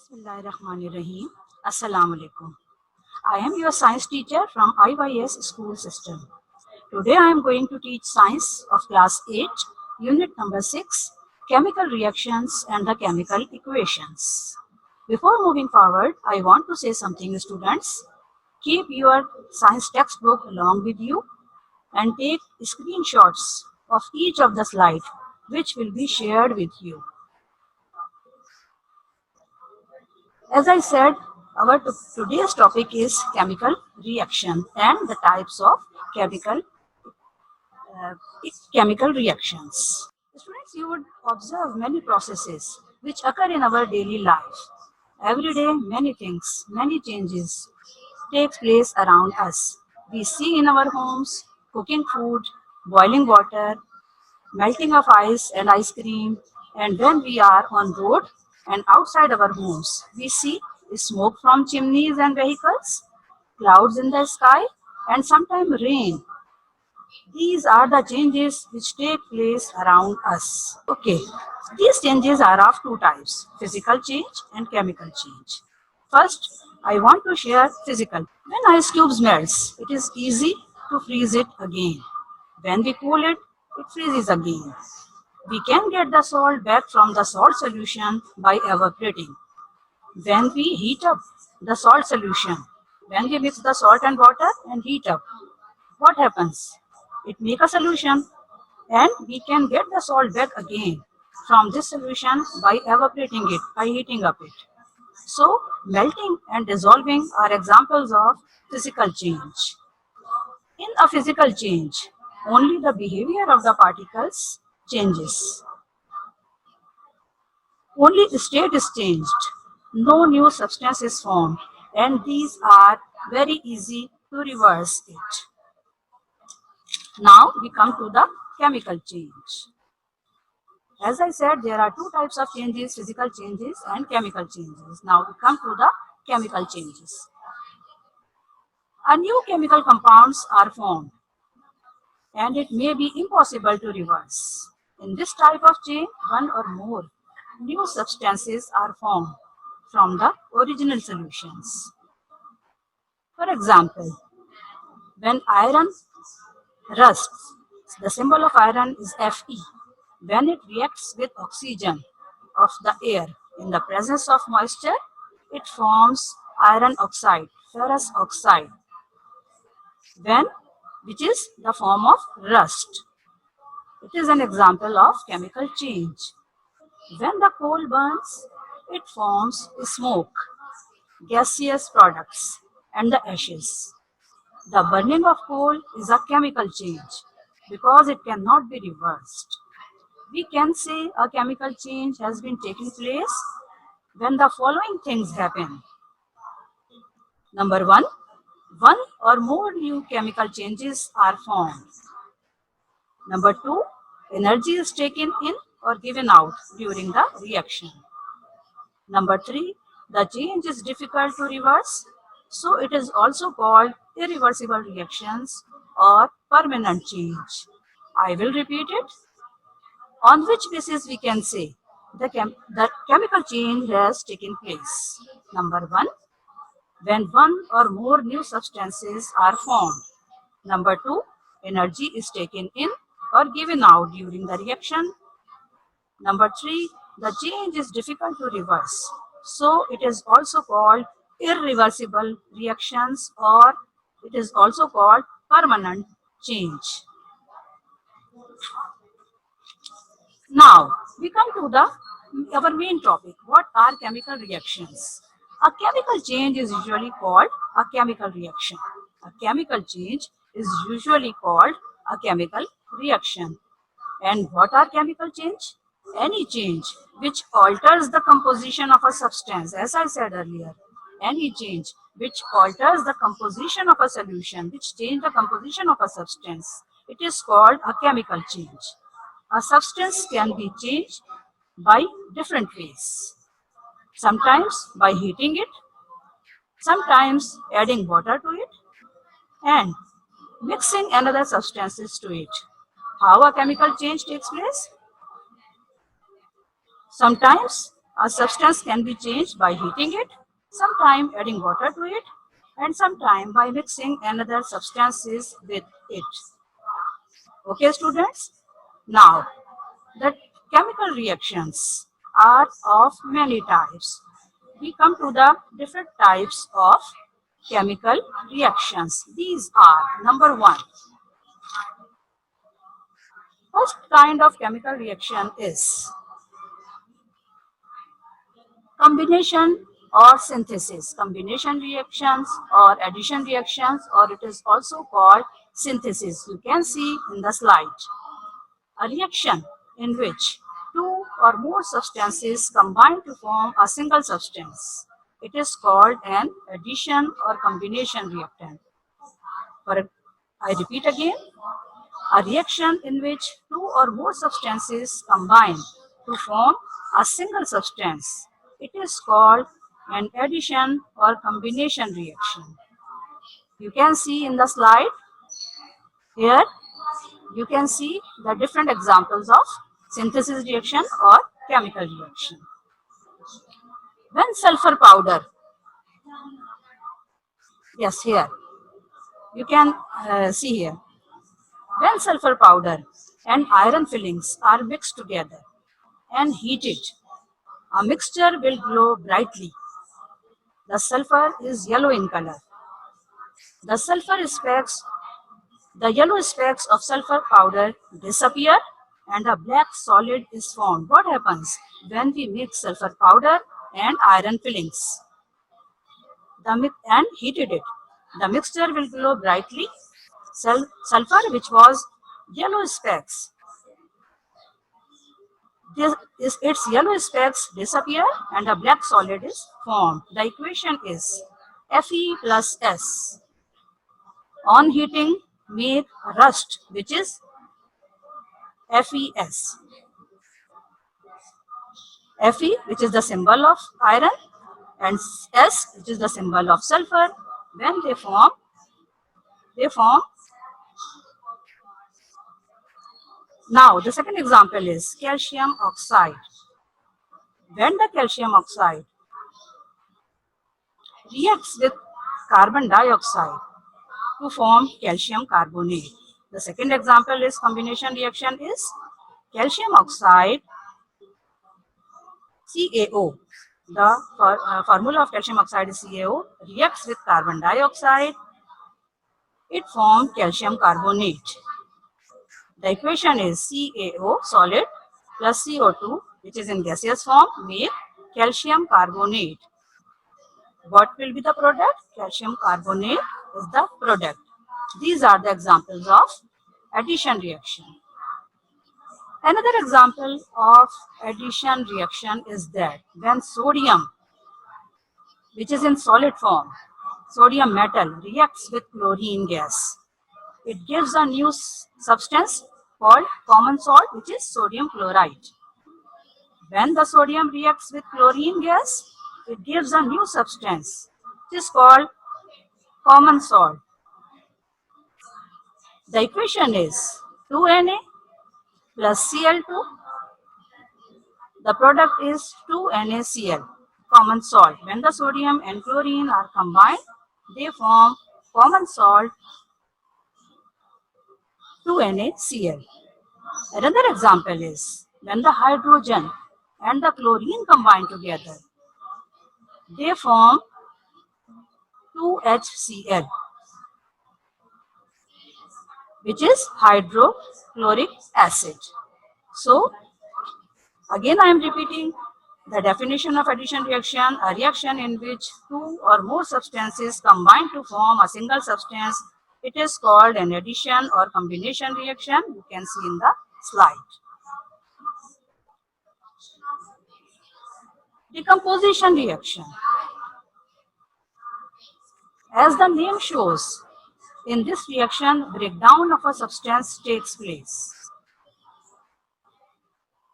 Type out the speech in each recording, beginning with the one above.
Bismillahirrahmanirrahim. Assalamu alaikum. I am your science teacher from IYS school system. Today I am going to teach science of class 8, unit number 6, chemical reactions and the chemical equations. Before moving forward, I want to say something, students. Keep your science textbook along with you and take screenshots of each of the slide which will be shared with you. As I said, our today's topic is chemical reaction and the types of chemical uh, chemical reactions. Students, you would observe many processes which occur in our daily life. Every day, many things, many changes take place around us. We see in our homes, cooking food, boiling water, melting of ice and ice cream, and when we are on road and outside our homes, we see smoke from chimneys and vehicles, clouds in the sky, and sometimes rain. These are the changes which take place around us. Okay, these changes are of two types, physical change and chemical change. First, I want to share physical. When ice cubes melts, it is easy to freeze it again. When we cool it, it freezes again. We can get the salt back from the salt solution by evaporating. When we heat up the salt solution, when we mix the salt and water and heat up, what happens? It makes a solution and we can get the salt back again from this solution by evaporating it, by heating up it. So, melting and dissolving are examples of physical change. In a physical change, only the behavior of the particles changes. Only state is changed. No new substance is formed, and these are very easy to reverse it. Now we come to the chemical change. As I said, there are two types of changes, physical changes and chemical changes. Now we come to the chemical changes. A new chemical compounds are formed and it may be impossible to reverse. In this type of change, one or more new substances are formed from the original solutions. For example, when iron rusts, the symbol of iron is Fe. When it reacts with oxygen of the air in the presence of moisture, it forms iron oxide, ferrous oxide, when which is the form of rust. It is an example of chemical change. When the coal burns, it forms smoke, gaseous products, and the ashes. The burning of coal is a chemical change because it cannot be reversed. We can say a chemical change has been taking place when the following things happen. Number one or more new chemical changes are formed. Number two, energy is taken in or given out during the reaction. Number three, the change is difficult to reverse, so it is also called irreversible reactions or permanent change. I will repeat it. On which basis we can say the chemical change has taken place. Number one, when one or more new substances are formed. Number two, energy is taken in or given out during the reaction. Number three, the change is difficult to reverse. So it is also called irreversible reactions or it is also called permanent change. Now we come to the our main topic. What are chemical reactions? A chemical change is usually called a chemical reaction. A chemical change is usually called a chemical reaction. And what are chemical change? Any change which alters the composition of a substance, as I said earlier. Any change which alters the composition of a solution, which change the composition of a substance, it is called a chemical change. A substance can be changed by different ways. Sometimes by heating it, sometimes adding water to it, and mixing another substances to it. How a chemical change takes place? Sometimes A substance can be changed by heating it, sometime adding water to it, and sometime by mixing another substances with it. Okay, students? Now, the chemical reactions are of many types. We come to the different types of chemical reactions. These are number one. First kind of chemical reaction is combination or synthesis. Combination reactions or addition reactions, or it is also called synthesis. You can see in the slide. A reaction in which two or more substances combine to form a single substance. It is called an addition or combination reactant. I repeat again, a reaction in which two or more substances combine to form a single substance. It is called an addition or combination reaction. You can see in the slide here, you can see the different examples of synthesis reaction or chemical reaction. When sulfur powder, yes, here, you can see here, when sulfur powder and iron fillings are mixed together and heated, a mixture will glow brightly. The sulfur is yellow in color. The sulfur specks, the yellow specks of sulfur powder disappear and a black solid is formed. What happens when we mix sulfur powder and iron fillings and heated it? The mixture will glow brightly. Sulfur, which was yellow specks, its yellow specks disappear and a black solid is formed. The equation is Fe plus S. On heating, make rust, which is FeS. Fe, which is the symbol of iron, and S, which is the symbol of sulfur. When they form. Now, the second example is calcium oxide. When the calcium oxide reacts with carbon dioxide to form calcium carbonate. The second example is combination reaction is calcium oxide CaO. The formula of calcium oxide is CaO, reacts with carbon dioxide. It forms calcium carbonate. The equation is CaO solid plus CO2, which is in gaseous form, make calcium carbonate. What will be the product? Calcium carbonate is the product. These are the examples of addition reaction. Another example of addition reaction is that when sodium, which is in solid form, sodium metal reacts with chlorine gas, it gives a new substance called common salt, which is sodium chloride. When the sodium reacts with chlorine gas, it gives a new substance, which is called common salt. The equation is 2Na plus Cl2. The product is 2NaCl, common salt. When the sodium and chlorine are combined, they form common salt 2NaCl. Another example is when the hydrogen and the chlorine combine together, they form 2HCl, which is hydrochloric acid. So, again I am repeating the definition of addition reaction, a reaction in which two or more substances combine to form a single substance. It is called an addition or combination reaction. You can see in the slide. Decomposition reaction. As the name shows, in this reaction, breakdown of a substance takes place.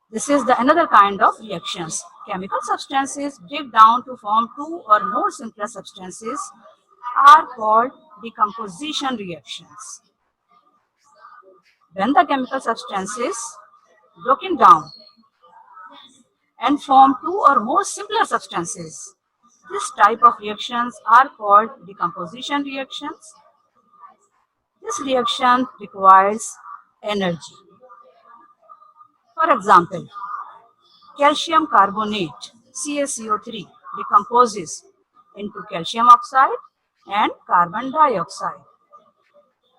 This is another kind of reactions. Chemical substances break down to form two or more simpler substances are called decomposition reactions. When the chemical substances broken down and form two or more simpler substances. This type of reactions are called decomposition reactions. This reaction requires energy. For example, calcium carbonate CaCO3 decomposes into calcium oxide and carbon dioxide.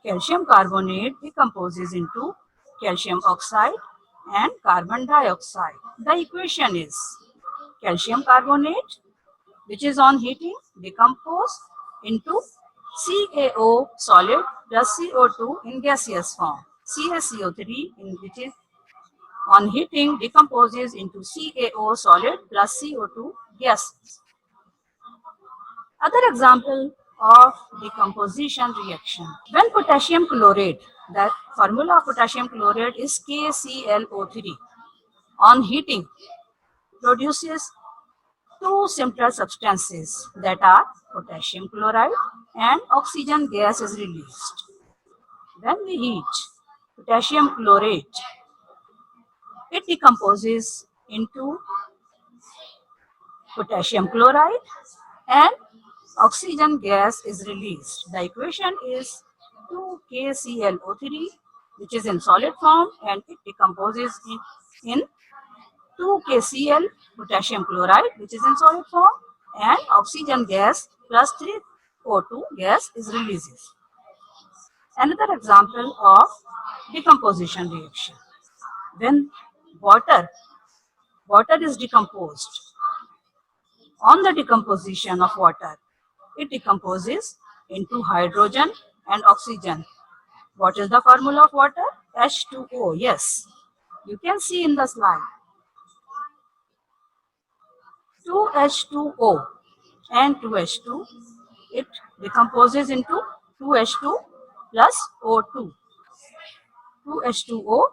Calcium carbonate decomposes into calcium oxide and carbon dioxide. The equation is calcium carbonate, which is on heating, decompose into CaO solid plus CO2 in gaseous form. CaCO3, which is on heating, decomposes into CaO solid plus CO2 gases. Other example of decomposition reaction. When potassium chlorate, the formula of potassium chlorate is KClO3. On heating, produces two simpler substances that are potassium chloride and oxygen gas is released. When we heat potassium chlorate, it decomposes into potassium chloride and oxygen gas is released. The equation is 2KClO3, which is in solid form, and it decomposes in 2KCl potassium chloride, which is in solid form, and oxygen gas plus 3O2 gas is released. Another example of decomposition reaction. When water is decomposed, on the decomposition of water, it decomposes into hydrogen and oxygen. What is the formula of water? H2O. Yes, you can see in the slide. 2H2O and 2H2. It decomposes into 2H2 plus O2. 2H2O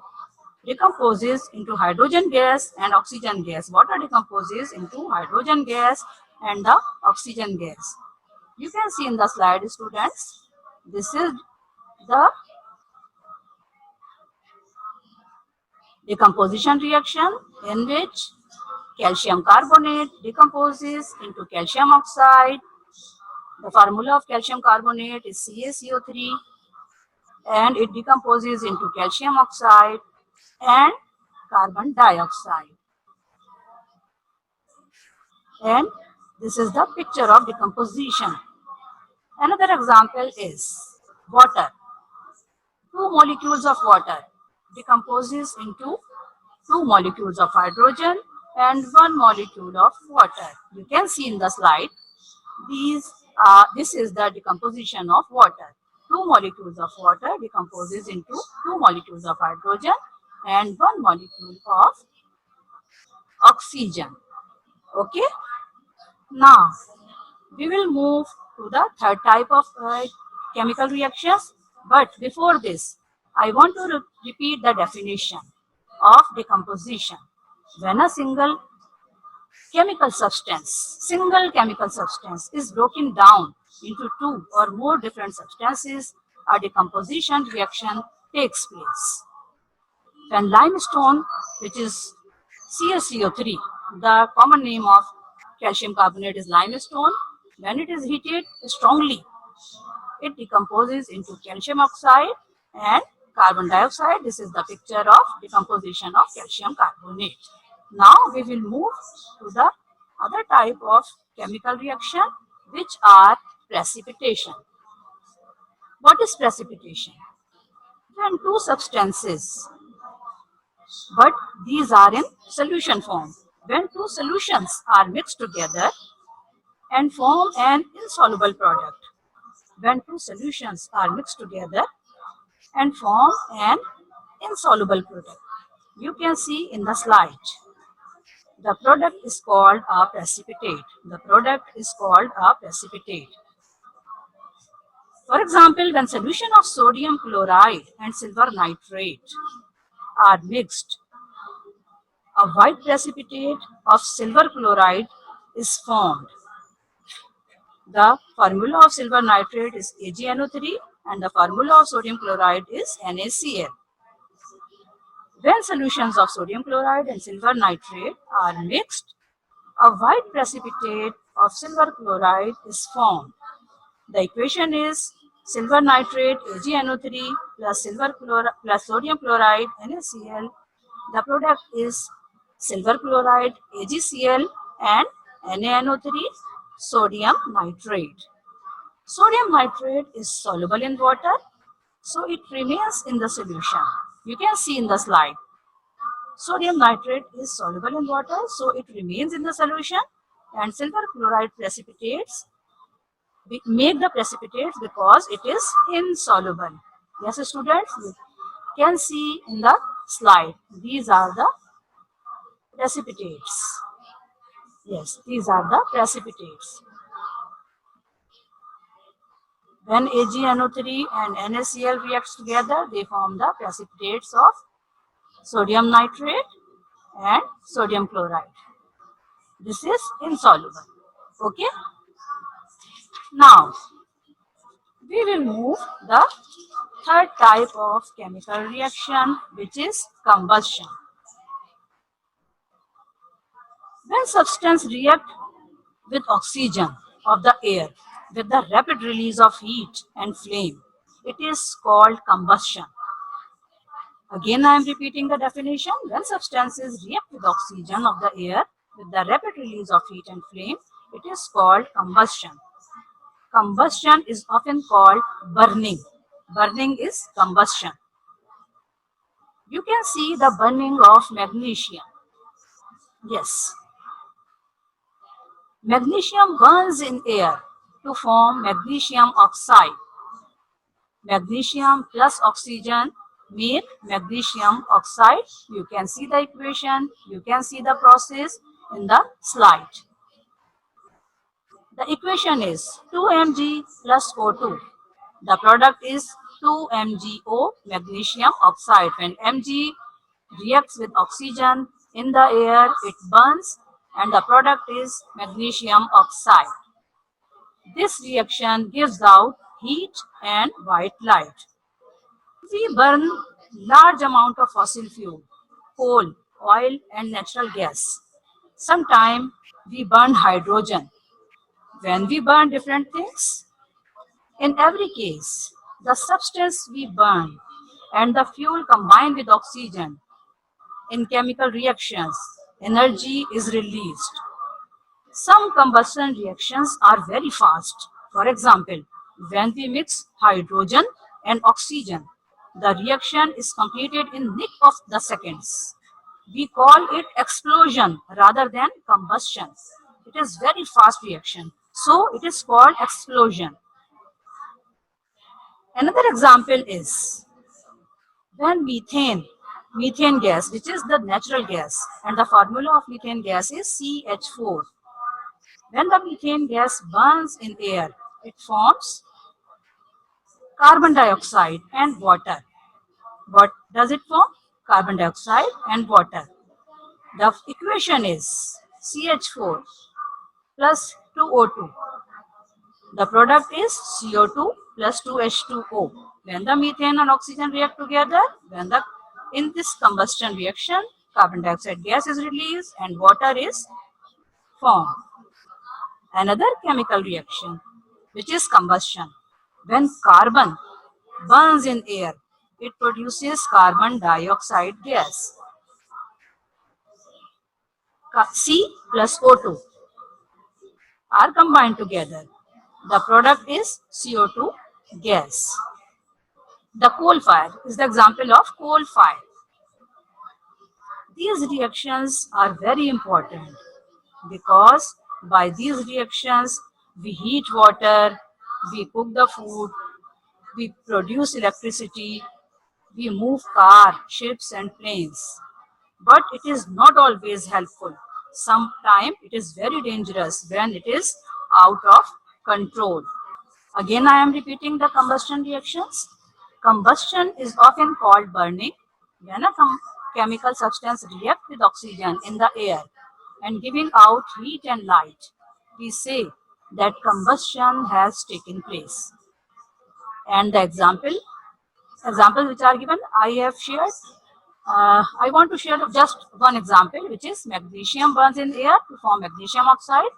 decomposes into hydrogen gas and oxygen gas. Water decomposes into hydrogen gas and the oxygen gas. You can see in the slide, students. This is the decomposition reaction in which calcium carbonate decomposes into calcium oxide. The formula of calcium carbonate is CaCO3 and it decomposes into calcium oxide and carbon dioxide. And this is the picture of decomposition. Another example is water. Two molecules of water decomposes into two molecules of hydrogen and one molecule of water. You can see in the slide, this is the decomposition of water. Two molecules of water decomposes into two molecules of hydrogen and one molecule of oxygen. Okay. Now, we will move to the third type of chemical reactions. But before this, I want to repeat the definition of decomposition. When a single chemical substance is broken down into two or more different substances, a decomposition reaction takes place. When limestone, which is CaCO3, the common name of calcium carbonate is limestone, when it is heated strongly, it decomposes into calcium oxide and carbon dioxide. This is the picture of decomposition of calcium carbonate. Now we will move to the other type of chemical reaction, which are precipitation. What is precipitation? When two substances, but these are in solution form. When two solutions are mixed together and form an insoluble product. When two solutions are mixed together and form an insoluble product. You can see in the slide. The product is called a precipitate. The product is called a precipitate. For example, when solution of sodium chloride and silver nitrate are mixed, a white precipitate of silver chloride is formed. The formula of silver nitrate is AgNO3 and the formula of sodium chloride is NaCl. When solutions of sodium chloride and silver nitrate are mixed, a white precipitate of silver chloride is formed. The equation is silver nitrate AgNO3 plus silver chloride plus sodium chloride NaCl. The product is silver chloride AgCl and NaNO3 sodium nitrate. Sodium nitrate is soluble in water, so it remains in the solution. You can see in the slide. Sodium nitrate is soluble in water, so it remains in the solution, and silver chloride precipitates make the precipitates because it is insoluble. Yes, students, you can see in the slide. These are the precipitates. Yes, these are the precipitates. When AgNO3 and NaCl reacts together, they form the precipitates of sodium nitrate and sodium chloride. This is insoluble. Okay. Now, we will move the third type of chemical reaction, which is combustion. When substance react with oxygen of the air with the rapid release of heat and flame, it is called combustion. Again, I am repeating the definition. When substances react with oxygen of the air with the rapid release of heat and flame, it is called combustion. Combustion is often called burning. Burning is combustion. You can see the burning of magnesium. Yes. Magnesium burns in air to form magnesium oxide. Magnesium plus oxygen make magnesium oxide. You can see the equation. You can see the process in the slide. The equation is 2Mg plus O2. The product is 2MgO magnesium oxide. When Mg reacts with oxygen in the air, it burns and the product is magnesium oxide. This reaction gives out heat and white light. We burn large amount of fossil fuel, coal, oil and natural gas. Sometimes we burn hydrogen. When we burn different things, in every case, the substance we burn and the fuel combine with oxygen in chemical reactions, energy is released. Some combustion reactions are very fast. For example, when we mix hydrogen and oxygen, the reaction is completed in nick of the seconds. We call it explosion rather than combustion. It is very fast reaction, so it is called explosion. Another example is when methane gas, which is the natural gas, and the formula of methane gas is CH4. When the methane gas burns in air, it forms carbon dioxide and water. What does it form? Carbon dioxide and water. The equation is CH4 plus 2O2. The product is CO2 plus 2H2O. When the methane and oxygen react together, in this combustion reaction, carbon dioxide gas is released and water is formed. Another chemical reaction, which is combustion. When carbon burns in air, it produces carbon dioxide gas. C plus O2 are combined together. The product is CO2 gas. The coal fire is the example of coal fire. These reactions are very important because by these reactions we heat water, we cook the food, we produce electricity, we move cars, ships and planes. But it is not always helpful. Sometimes it is very dangerous when it is out of control. Again, I am repeating the combustion reactions. Combustion is often called burning when a chemical substance reacts with oxygen in the air and giving out heat and light. We say that combustion has taken place. And the examples which are given, I have shared. I want to share just one example, which is magnesium burns in air to form magnesium oxide.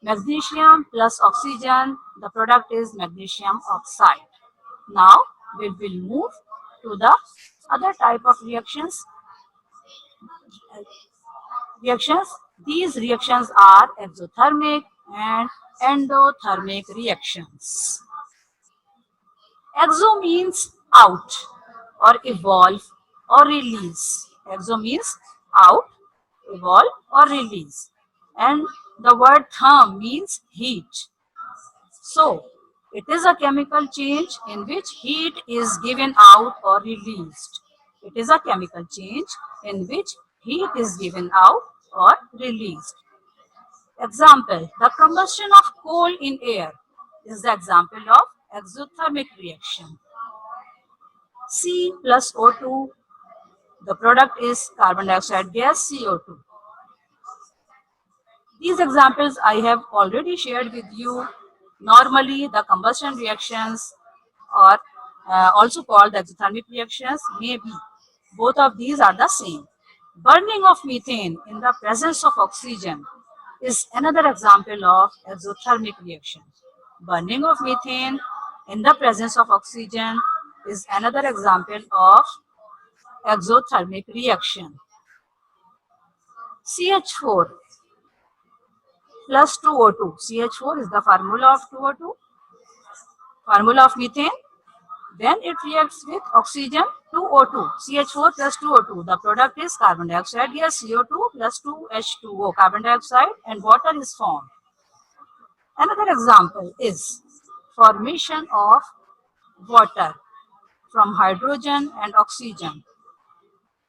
Magnesium plus oxygen, the product is magnesium oxide. Now we will move to the other type of reactions. These reactions are exothermic and endothermic reactions. Exo means out or evolve or release. Exo means out, evolve or release. And the word therm means heat. So, it is a chemical change in which heat is given out or released. It is a chemical change in which heat is given out or released. Example, the combustion of coal in air is the example of exothermic reaction. C plus O2, the product is carbon dioxide gas CO2. These examples I have already shared with you. Normally, the combustion reactions or also called the exothermic reactions may be. Both of these are the same. Burning of methane in the presence of oxygen is another example of exothermic reaction. Burning of methane in the presence of oxygen is another example of exothermic reaction. CH4 plus 2O2. CH4 is the formula of 2O2, formula of methane. When it reacts with oxygen, 2O2, CH4 plus 2O2. The product is carbon dioxide gas, CO2 plus 2H2O, carbon dioxide, and water is formed. Another example is formation of water from hydrogen and oxygen.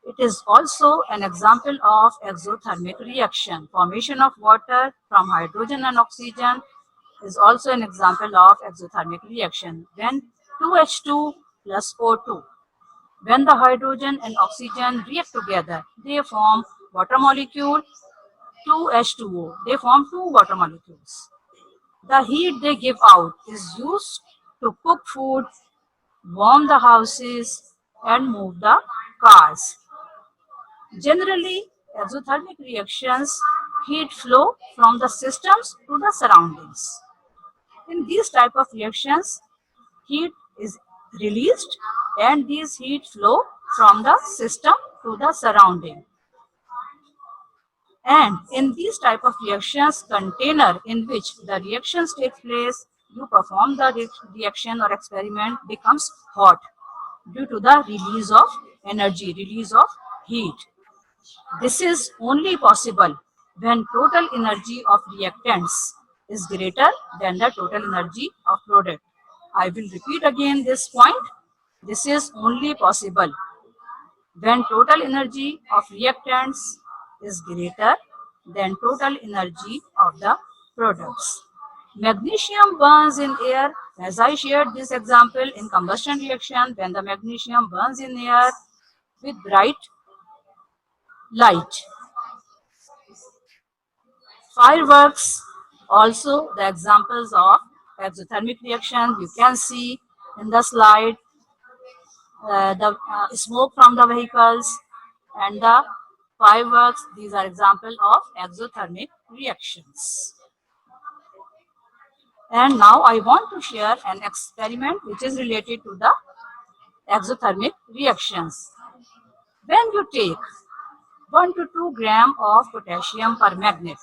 It is also an example of exothermic reaction. Formation of water from hydrogen and oxygen is also an example of exothermic reaction. When 2H2 plus O2, when the hydrogen and oxygen react together, they form water molecule 2H2O. They form two water molecules. The heat they give out is used to cook food, warm the houses, and move the cars. Generally, exothermic reactions heat flow from the systems to the surroundings. In these type of reactions, heat is released and these heat flow from the system to the surrounding. And in these type of reactions, container in which the reactions take place, you perform the reaction or experiment becomes hot due to the release of energy, release of heat. This is only possible when total energy of reactants is greater than the total energy of product. I will repeat again this point. This is only possible when total energy of reactants is greater than total energy of the products. Magnesium burns in air, as I shared this example in combustion reaction, when the magnesium burns in air with bright light. Fireworks, also the examples of exothermic reaction you can see in the slide, the smoke from the vehicles and the fireworks, these are examples of exothermic reactions. And now I want to share an experiment which is related to the exothermic reactions. When you take 1 to 2 gram of potassium permanganate,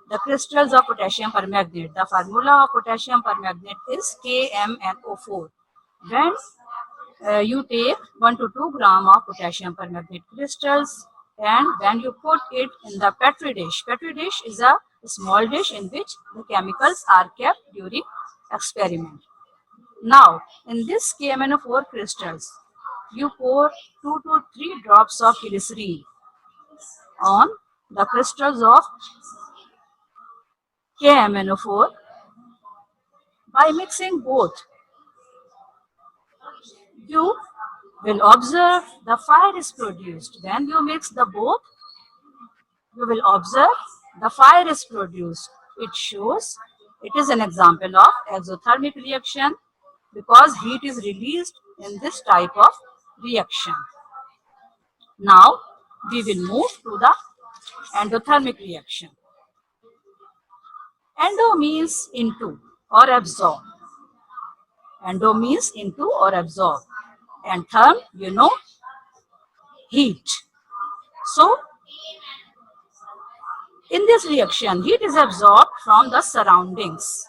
the crystals of potassium permanganate, the formula of potassium permanganate is KMnO4. When you take 1 to 2 gram of potassium permanganate crystals and when you put it in the petri dish is a small dish in which the chemicals are kept during experiment. Now, in this KMnO4 crystals, you pour 2 to 3 drops of glycerine on the crystals of KMnO4. By mixing both, you will observe the fire is produced. When you mix the both, you will observe the fire is produced. It shows it is an example of exothermic reaction because heat is released in this type of reaction. Now we will move to the endothermic reaction. Endo means into or absorb. Endo means into or absorb. And therm, heat. So in this reaction, heat is absorbed from the surroundings.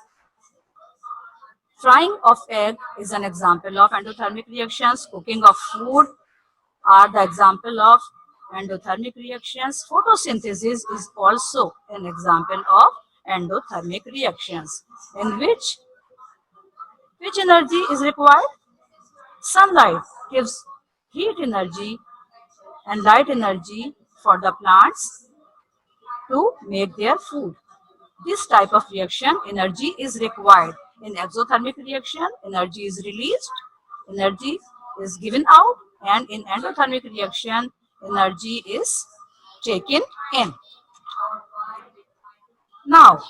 Frying of egg is an example of endothermic reactions. Cooking of food are the example of endothermic reactions. Photosynthesis is also an example of endothermic reactions in which energy is required. Sunlight gives heat energy and light energy for the plants to make their food. This type of reaction, energy is required. In exothermic reaction, energy is released, energy is given out, and in endothermic reaction, energy is taken in. Now,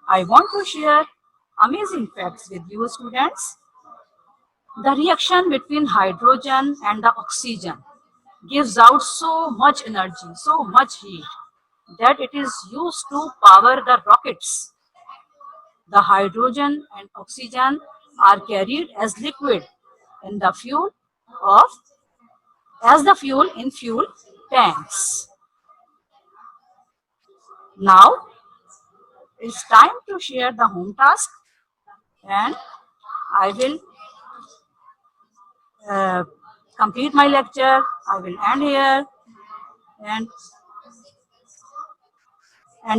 I want to share amazing facts with you students. The reaction between hydrogen and the oxygen gives out so much energy, so much heat that it is used to power the rockets. The hydrogen and oxygen are carried as liquid in the fuel of as the fuel in fuel tanks. Now it's time to share the home task, and I will uh, complete my lecture. I will end here, and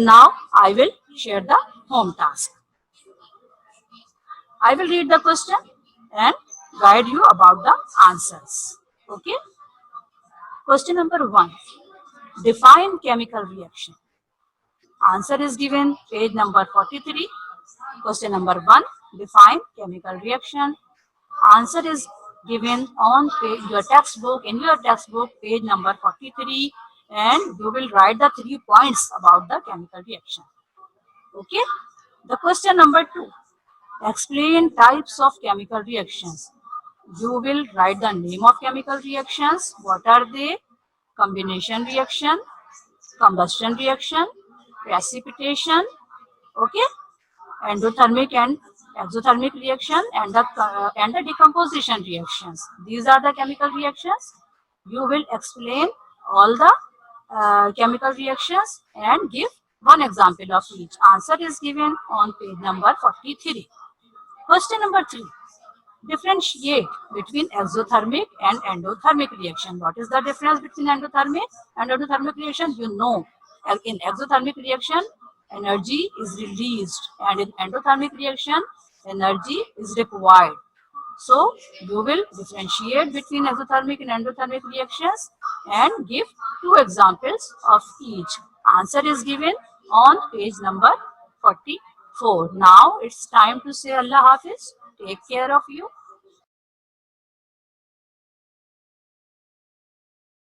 now I will share the home task. I will read the question and guide you about the answers. Okay. Question number 1. Define chemical reaction. Answer is given page number 43. Question number 1. Define chemical reaction. Answer is given on your textbook, in your textbook, page number 43, and you will write the 3 points about the chemical reaction. Okay. The question number 2. Explain types of chemical reactions. You will write the name of chemical reactions. What are they? Combination reaction, combustion reaction, precipitation, okay, endothermic and exothermic reaction, and the decomposition reactions. These are the chemical reactions. You will explain all the chemical reactions and give one example of each. Answer is given on page number 43. Question number 3. Differentiate between exothermic and endothermic reaction. What is the difference between endothermic and endothermic reaction? You know, in exothermic reaction, energy is released, and in endothermic reaction, energy is required. So, you will differentiate between exothermic and endothermic reactions and give 2 examples of each. Answer is given on page number 44. Now, it's time to say Allah Hafiz. Take care of you.